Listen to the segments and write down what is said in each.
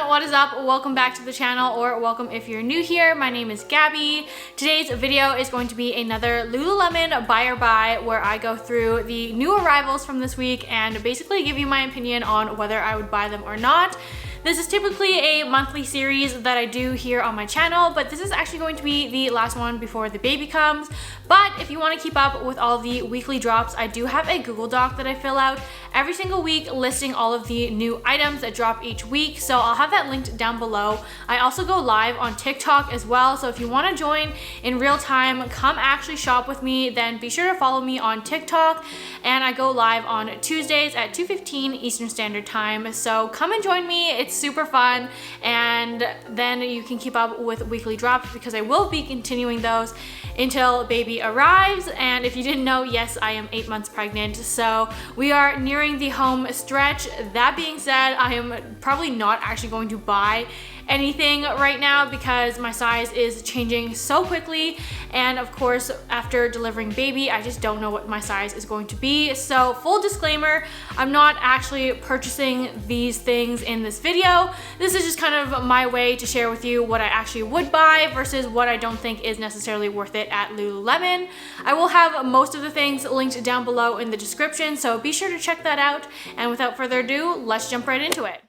what is up? Welcome back to the channel, or welcome if you're new here. My name is Gabby. Today's video is going to be another Lululemon buy or buy, where I go through the new arrivals from this week and basically give you my opinion on whether I would buy them or not. This is typically a monthly series that I do here on my channel, but this is actually going to be the last one before the baby comes. But if you want to keep up with all the weekly drops, I do have a Google Doc that I fill out every single week listing all of the new items that drop each week. So I'll have that linked down below. I also go live on TikTok as well. So if you want to join in real time, come actually shop with me, then be sure to follow me on TikTok. And I go live on Tuesdays at 2:15 Eastern Standard Time. So come and join me. It's super fun, and then you can keep up with weekly drops because I will be continuing those until baby arrives. And if you didn't know, yes, I am 8 months pregnant, so we are nearing the home stretch. That being said, I am probably not actually going to buy anything right now because my size is changing so quickly, and of course after delivering baby I just don't know what my size is going to be. So full disclaimer, I'm not actually purchasing these things in this video. This is just kind of my way to share with you what I actually would buy versus what I don't think is necessarily worth it at Lululemon. I will have most of the things linked down below in the description, so be sure to check that out. And without further ado, let's jump right into it.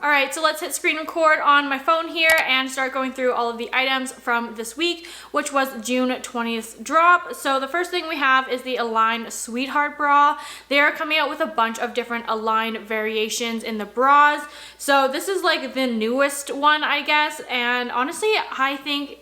All right, so let's hit screen record on my phone here and start going through all of the items from this week, which was June 20th drop. So the first thing we have is the Align Sweetheart bra. They are coming out with a bunch of different Align variations in the bras. So this is like the newest one, I guess. And honestly, I think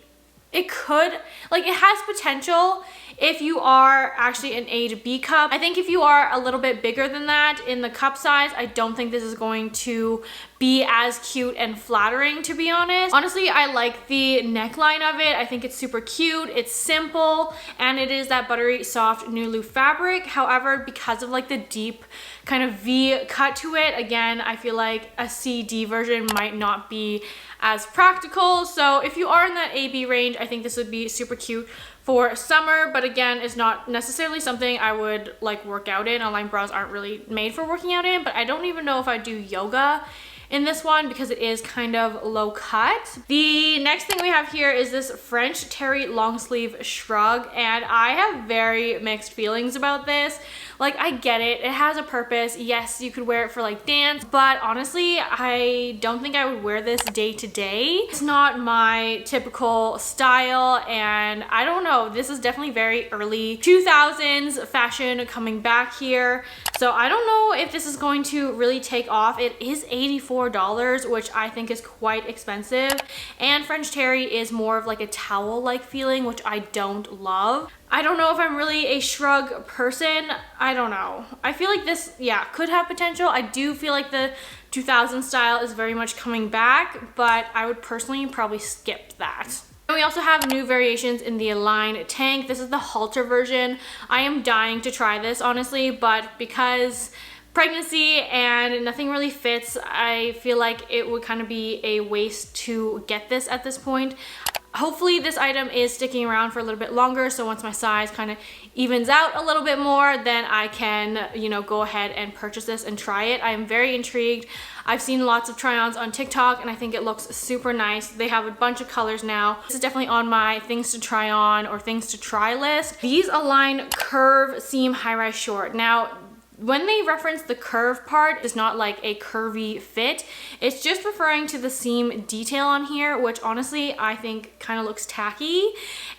it could, like, it has potential if you are actually an A to B cup. I think if you are a little bit bigger than that in the cup size, I don't think this is going to be as cute and flattering, to be honest. Honestly, I like the neckline of it. I think it's super cute, it's simple, and it is that buttery soft Nulu fabric. However, because of like the deep kind of V cut to it, again, I feel like a CD version might not be as practical. So if you are in that AB range, I think this would be super cute for summer, but again, it's not necessarily something I would like work out in. Align bras aren't really made for working out in, but I don't even know if I do yoga in this one because it is kind of low cut. The next thing we have here is this French terry long sleeve shrug, and I have very mixed feelings about this. Like, I get it, it has a purpose. Yes, you could wear it for like dance, but honestly, I don't think I would wear this day to day. It's not my typical style, and I don't know, this is definitely very early 2000s fashion coming back here. So I don't know if this is going to really take off. It is $84, which I think is quite expensive. And French terry is more of like a towel-like feeling, which I don't love. I don't know if I'm really a shrug person. I don't know. I feel like this, yeah, could have potential. I do feel like the 2000 style is very much coming back, but I would personally probably skip that. And we also have new variations in the Align tank. This is the halter version. I am dying to try this, honestly, but because pregnancy and nothing really fits, I feel like it would kind of be a waste to get this at this point. Hopefully this item is sticking around for a little bit longer, so once my size kind of evens out a little bit more, then I can, you know, go ahead and purchase this and try it. I am very intrigued. I've seen lots of try-ons on TikTok and I think it looks super nice. They have a bunch of colors now. This is definitely on my things to try on or things to try list. These Align curve seam high-rise short. Now, when they reference the curve part, it's not like a curvy fit. It's just referring to the seam detail on here, which honestly I think kind of looks tacky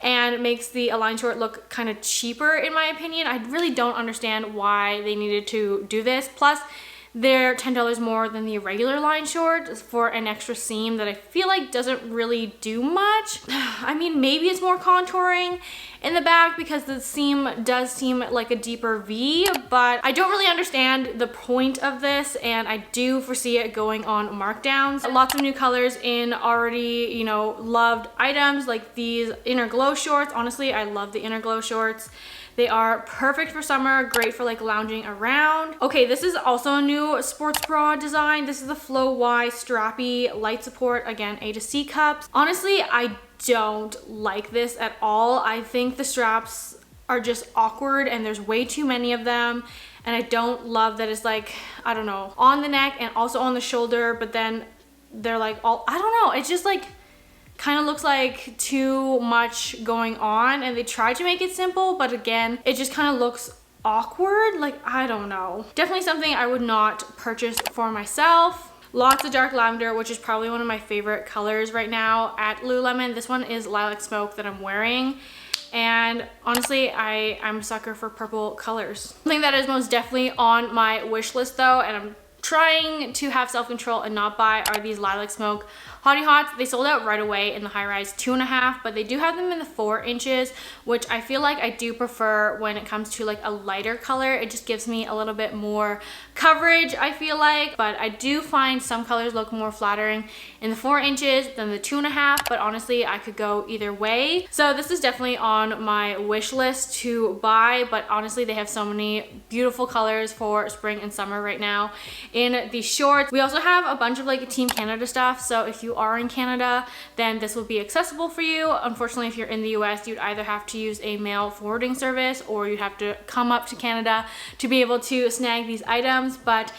and makes the Align short look kind of cheaper in my opinion. I really don't understand why they needed to do this. Plus, they're $10 more than the regular line short for an extra seam that I feel like doesn't really do much. I mean, maybe it's more contouring in the back because the seam does seem like a deeper V, but I don't really understand the point of this, and I do foresee it going on markdowns. Lots of new colors in already, you know, loved items like these Inner Glow shorts. Honestly, I love the Inner Glow shorts. They are perfect for summer, great for like lounging around. Okay, this is also a new sports bra design. This is the Flow Y Strappy Light Support, again, A to C cups. Honestly, I don't like this at all. I think the straps are just awkward and there's way too many of them. and I don't love that it's like, I don't know, on the neck and also on the shoulder, but then they're like all, I don't know, it's just like kind of looks like too much going on, and they tried to make it simple, but again, it just kind of looks awkward. Like, I don't know. Definitely something I would not purchase for myself. Lots of dark lavender, which is probably one of my favorite colors right now at Lululemon. This one is Lilac Smoke that I'm wearing. And honestly, I'm a sucker for purple colors. Something that is most definitely on my wish list though, and I'm trying to have self-control and not buy, are these Lilac Smoke Hottie Hots. They sold out right away in the high rise 2.5, but they do have them in the 4 inches, which I feel like I do prefer when it comes to like a lighter color. It just gives me a little bit more coverage, I feel like, but I do find some colors look more flattering in the 4 inches than the 2.5, but honestly, I could go either way. So this is definitely on my wish list to buy, but honestly, they have so many beautiful colors for spring and summer right now in the shorts. We also have a bunch of like Team Canada stuff, so if you are in Canada, then this will be accessible for you. Unfortunately, if you're in the US, you'd either have to use a mail forwarding service or you'd have to come up to Canada to be able to snag these items. But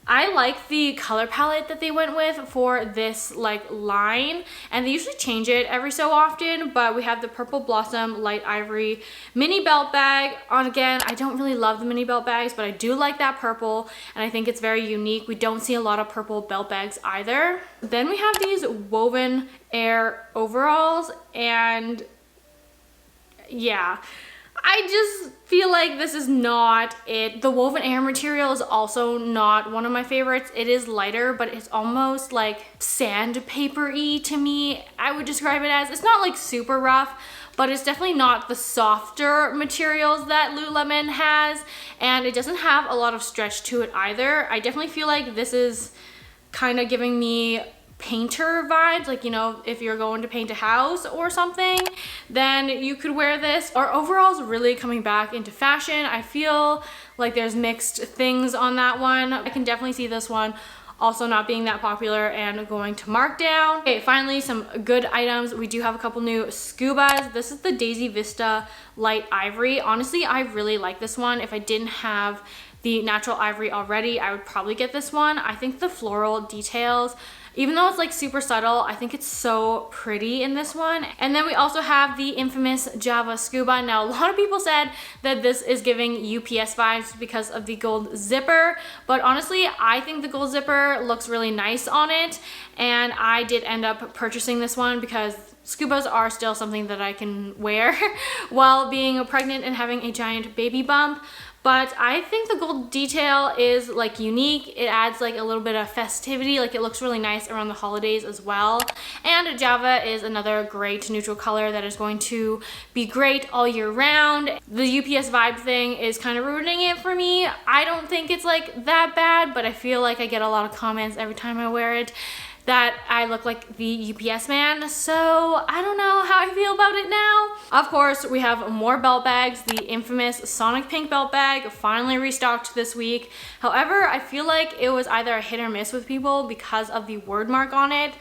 I like the color palette that they went with for this like line, and they usually change it every so often, but we have the Purple Blossom Light Ivory mini belt bag on. Again, I don't really love the mini belt bags, but I do like that purple, and I think it's very unique. We don't see a lot of purple belt bags either. Then we have these woven air overalls, and yeah, I just feel like this is not it. The woven air material is also not one of my favorites. It is lighter, but it's almost like sandpaper-y to me, I would describe it as. It's not like super rough, but it's definitely not the softer materials that Lululemon has, and it doesn't have a lot of stretch to it either. I definitely feel like this is kind of giving me painter vibes, like, you know, if you're going to paint a house or something, then you could wear this. Our overalls really coming back into fashion. I feel like there's mixed things on that one. I can definitely see this one also not being that popular and going to markdown. Okay, finally, some good items. We do have a couple new scubas. This is the Daisy Vista Light Ivory. Honestly, I really like this one. If I didn't have the natural ivory already, I would probably get this one. I think the floral details, even though it's like super subtle, I think it's so pretty in this one. And then we also have the infamous Java Scuba. Now, a lot of people said that this is giving UPS vibes because of the gold zipper, but honestly, I think the gold zipper looks really nice on it, and I did end up purchasing this one because scubas are still something that I can wear while being pregnant and having a giant baby bump. But I think the gold detail is like unique. It adds like a little bit of festivity. Like, it looks really nice around the holidays as well. And Java is another great neutral color that is going to be great all year round. The UPS vibe thing is kind of ruining it for me. I don't think it's like that bad, but I feel like I get a lot of comments every time I wear it that I look like the UPS man, so I don't know how I feel about it now. Of course, we have more belt bags. The infamous Sonic Pink belt bag finally restocked this week. However, I feel like it was either a hit or miss with people because of the word mark on it.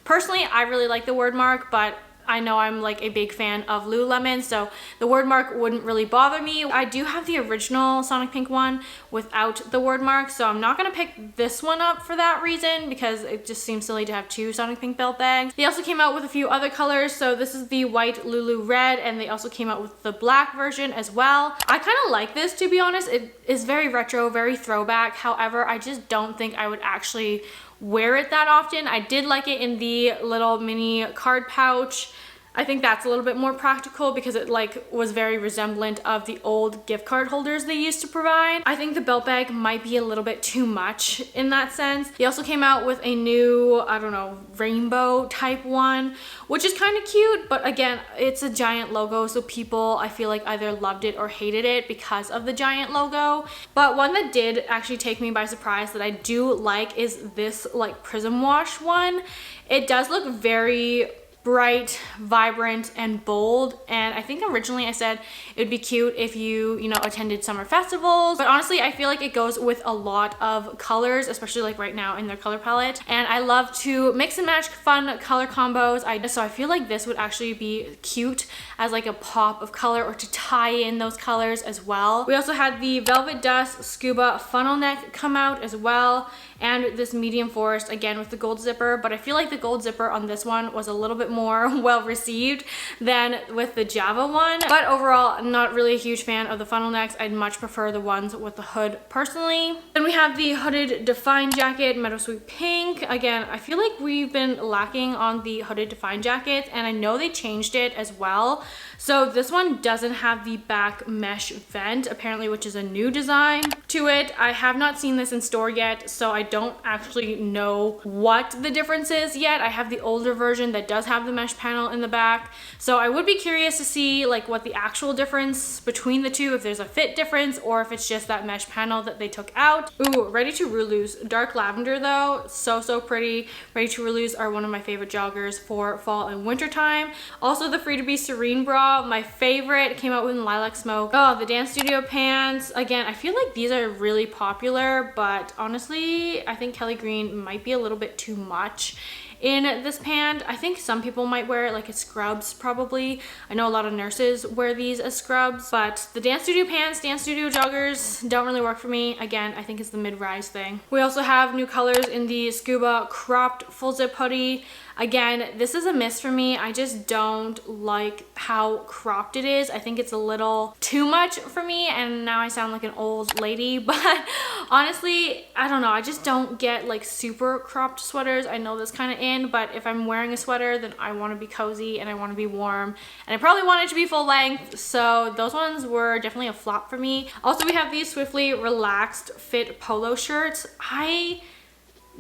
Personally, I really like the word mark, but I know I'm like a big fan of Lululemon, so the word mark wouldn't really bother me. I do have the original Sonic Pink one without the word mark, so I'm not gonna pick this one up for that reason because it just seems silly to have 2 Sonic Pink belt bags. They also came out with a few other colors, so this is the white Lulu red, and they also came out with the black version as well. I kind of like this, to be honest. It is very retro, very throwback. However, I just don't think I would actually wear it that often. I did like it in the little mini card pouch. I think that's a little bit more practical because it like was very resemblant of the old gift card holders they used to provide. I think the belt bag might be a little bit too much in that sense. They also came out with a new, I don't know, rainbow type one, which is kind of cute, but again, it's a giant logo, so people, I feel like, either loved it or hated it because of the giant logo. But one that did actually take me by surprise that I do like is this like prism wash one. It does look very bright, vibrant, and bold. And I think originally I said it would be cute if you know, attended summer festivals, but honestly I feel like it goes with a lot of colors, especially like right now in their color palette. And I love to mix and match fun color combos. So I feel like this would actually be cute as like a pop of color, or to tie in those colors as well. We also had the Velvet Dust Scuba funnel neck come out as well, and this medium forest again with the gold zipper, but I feel like the gold zipper on this one was a little bit more well received than with the Java one. But overall, not really a huge fan of the funnel necks. I'd much prefer the ones with the hood personally. Then we have the hooded Define jacket, Meadow Sweet Pink. Again, I feel like we've been lacking on the hooded Define jackets, and I know they changed it as well. So this one doesn't have the back mesh vent apparently, which is a new design to it. I have not seen this in store yet, so I don't actually know what the difference is yet. I have the older version that does have the mesh panel in the back, so I would be curious to see like what the actual difference between the two, if there's a fit difference or if it's just that mesh panel that they took out. Ooh, Ready to Rulu's dark lavender though, so pretty. Ready to Rulu's are one of my favorite joggers for fall and winter time. Also the Free to Be Serene bra, my favorite, came out with Lilac Smoke. Oh, the Dance Studio pants. Again, I feel like these are really popular, but honestly, I think Kelly Green might be a little bit too much in this pant. I think some people might wear it like as scrubs probably. I know a lot of nurses wear these as scrubs, but the Dance Studio pants, Dance Studio joggers don't really work for me. Again, I think it's the mid-rise thing. We also have new colors in the Scuba cropped full zip hoodie. Again, this is a miss for me. I just don't like how cropped it is. I think it's a little too much for me, and now I sound like an old lady, but honestly, I don't know. I just don't get like super cropped sweaters. I know that's kind of in, but if I'm wearing a sweater, then I want to be cozy and I want to be warm, and I probably want it to be full length, so those ones were definitely a flop for me. Also, we have these Swiftly relaxed fit polo shirts. I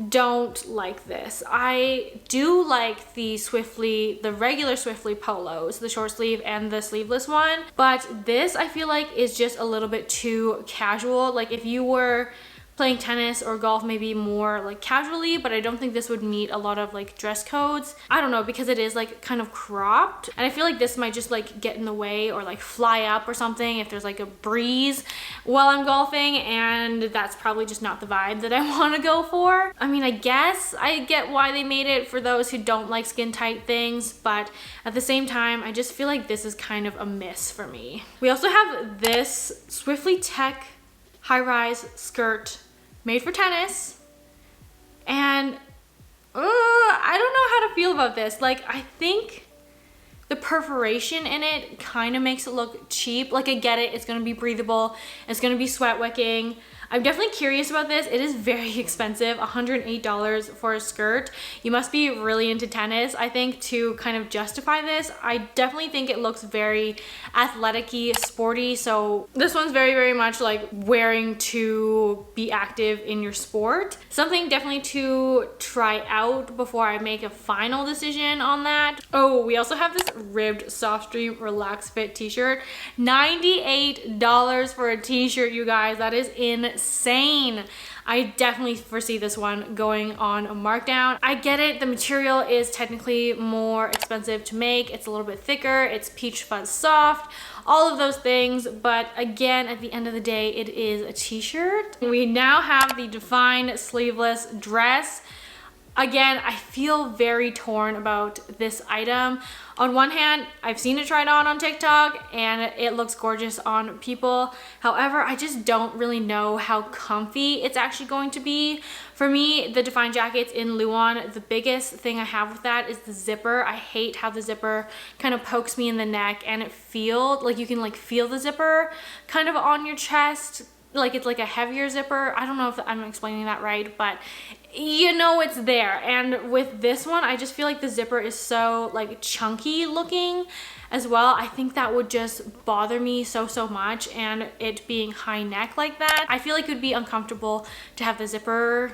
don't like this. I do like the regular Swiftly polos, the short sleeve and the sleeveless one, but this I feel like is just a little bit too casual. Like if you were playing tennis or golf maybe more like casually, but I don't think this would meet a lot of like dress codes. I don't know, because it is like kind of cropped, and I feel like this might just like get in the way or like fly up or something if there's like a breeze while I'm golfing, and that's probably just not the vibe that I want to go for. I mean, I guess I get why they made it for those who don't like skin tight things, but at the same time, I just feel like this is kind of a miss for me. We also have this Swiftly Tech high-rise skirt made for tennis, and I don't know how to feel about this. Like, I think the perforation in it kind of makes it look cheap. Like, I get it, it's gonna be breathable, it's gonna be sweat wicking. I'm definitely curious about this. It is very expensive, $108 for a skirt. You must be really into tennis, I think, to kind of justify this. I definitely think it looks very athletic-y, sporty, so this one's very much like wearing to be active in your sport. Something definitely to try out before I make a final decision on that. Oh, we also have this ribbed Soft Stream Relax Fit t-shirt. $98 for a t-shirt, you guys. That is insane. I definitely foresee this one going on a markdown. I get it, the material is technically more expensive to make. It's a little bit thicker, it's peach fuzz soft, all of those things, but again, at the end of the day, it is a t-shirt. We now have the Define sleeveless dress. Again, I feel very torn about this item. On one hand, I've seen it tried on TikTok and it looks gorgeous on people. However, I just don't really know how comfy it's actually going to be. For me, the Define jackets in Luon, the biggest thing I have with that is the zipper. I hate how the zipper kind of pokes me in the neck, and it feels like you can like feel the zipper kind of on your chest. Like it's like a heavier zipper. I don't know if I'm explaining that right, but you know it's there. And with this one, I just feel like the zipper is so like chunky looking as well. I think that would just bother me so much, and it being high neck like that, I feel like it would be uncomfortable to have the zipper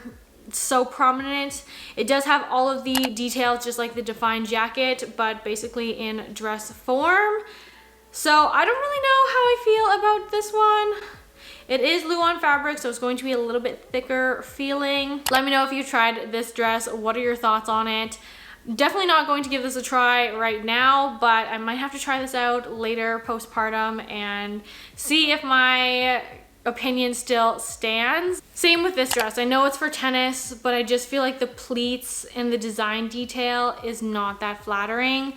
so prominent. It does have all of the details just like the Define jacket, but basically in dress form. So I don't really know how I feel about this one. It is Luon fabric, so it's going to be a little bit thicker feeling. Let me know if you tried this dress. What are your thoughts on it? Definitely not going to give this a try right now, but I might have to try this out later postpartum and see if my opinion still stands. Same with this dress. I know it's for tennis, but I just feel like the pleats and the design detail is not that flattering.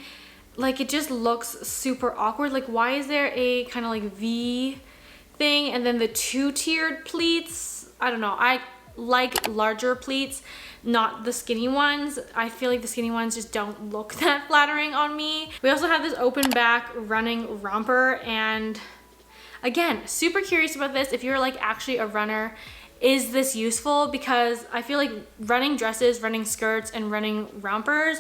Like, it just looks super awkward. Like, why is there a kind of like V thing and then the two-tiered pleats? I don't know. I like larger pleats, not the skinny ones. I feel like the skinny ones just don't look that flattering on me. We also have this open back running romper, and again, super curious about this. If you're like actually a runner, is this useful? Because I feel like running dresses, running skirts, and running rompers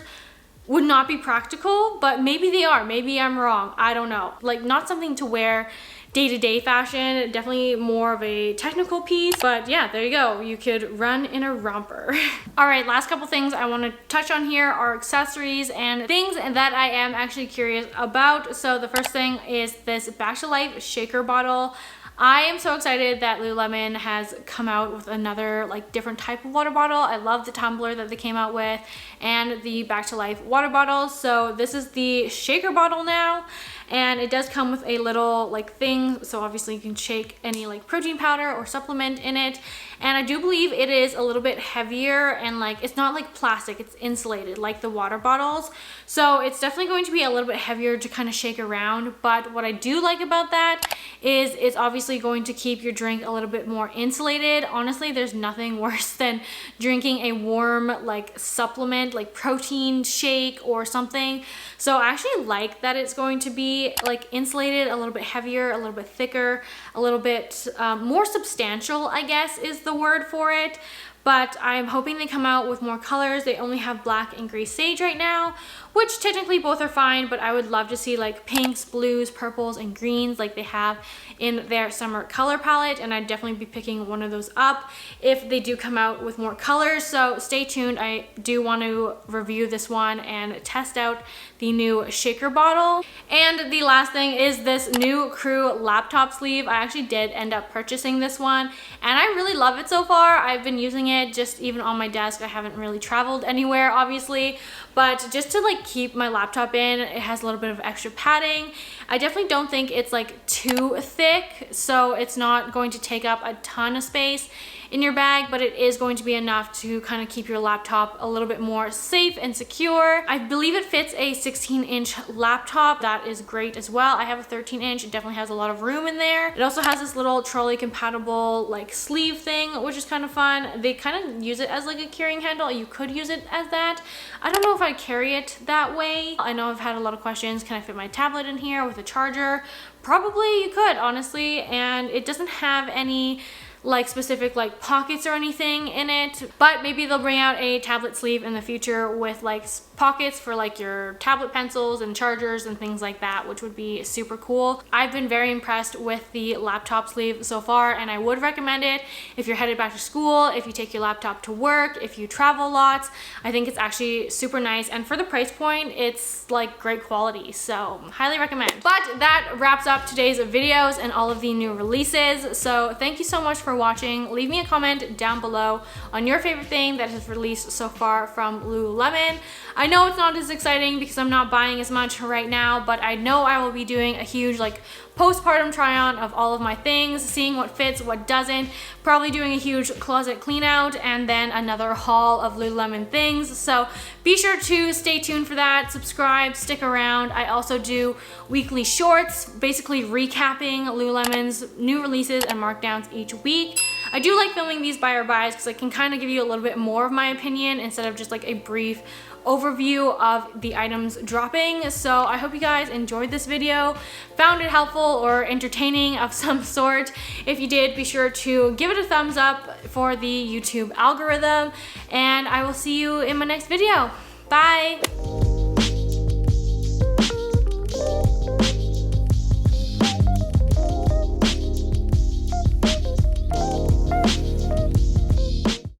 would not be practical, but maybe they are. Maybe I'm wrong. I don't know. Like, not something to wear day-to-day fashion, definitely more of a technical piece, but yeah, there you go. You could run in a romper. All right, last couple things I want to touch on here are accessories and things that I am actually curious about. So the first thing is this Back to Life shaker bottle. I am so excited that Lululemon has come out with another like different type of water bottle. I love the tumbler that they came out with and the Back to Life water bottles. So this is the shaker bottle now, and it does come with a little like thing, so obviously you can shake any like protein powder or supplement in it. And I do believe it is a little bit heavier, and like it's not like plastic, it's insulated like the water bottles, so it's definitely going to be a little bit heavier to kind of shake around. But what I do like about that is it's obviously going to keep your drink a little bit more insulated. Honestly, there's nothing worse than drinking a warm like supplement like protein shake or something. So I actually like that it's going to be like insulated, a little bit heavier, a little bit thicker, a little bit more substantial, I guess is the word for it. But I'm hoping they come out with more colors. They only have black and gray sage right now, which technically both are fine, but I would love to see like pinks, blues, purples, and greens like they have in their summer color palette, and I'd definitely be picking one of those up if they do come out with more colors. So stay tuned. I do want to review this one and test out the new shaker bottle. And the last thing is this new Crew laptop sleeve. I actually did end up purchasing this one, and I really love it so far. I've been using it just even on my desk. I haven't really traveled anywhere, obviously, but just to like keep my laptop in, it has a little bit of extra padding. I definitely don't think it's like too thick, so it's not going to take up a ton of space in your bag, but it is going to be enough to kind of keep your laptop a little bit more safe and secure. I believe it fits a 16-inch laptop. That is great as well. I have a 13-inch. It definitely has a lot of room in there. It also has this little trolley compatible like sleeve thing, which is kind of fun. They kind of use it as like a carrying handle. You could use it as that. I don't know if I carry it that way. I know I've had a lot of questions. Can I fit my tablet in here with a charger? Probably you could, honestly, and it doesn't have any like specific like pockets or anything in it, but maybe they'll bring out a tablet sleeve in the future with like pockets for like your tablet pencils and chargers and things like that, which would be super cool. I've been very impressed with the laptop sleeve so far, and I would recommend it if you're headed back to school, if you take your laptop to work, if you travel lots. I think it's actually super nice, and for the price point, it's like great quality, so highly recommend. But that wraps up today's videos and all of the new releases. So thank you so much for watching. Leave me a comment down below on your favorite thing that has released so far from Lululemon. I know it's not as exciting because I'm not buying as much right now, but I know I will be doing a huge like postpartum try on of all of my things, seeing what fits, what doesn't, probably doing a huge closet clean out, and then another haul of Lululemon things. So be sure to stay tuned for that, subscribe, stick around. I also do weekly shorts, basically recapping Lululemon's new releases and markdowns each week. I do like filming these buy or buys because I can kind of give you a little bit more of my opinion instead of just like a brief overview of the items dropping. So I hope you guys enjoyed this video, found it helpful or entertaining of some sort. If you did, be sure to give it a thumbs up for the YouTube algorithm, and I will see you in my next video. Bye!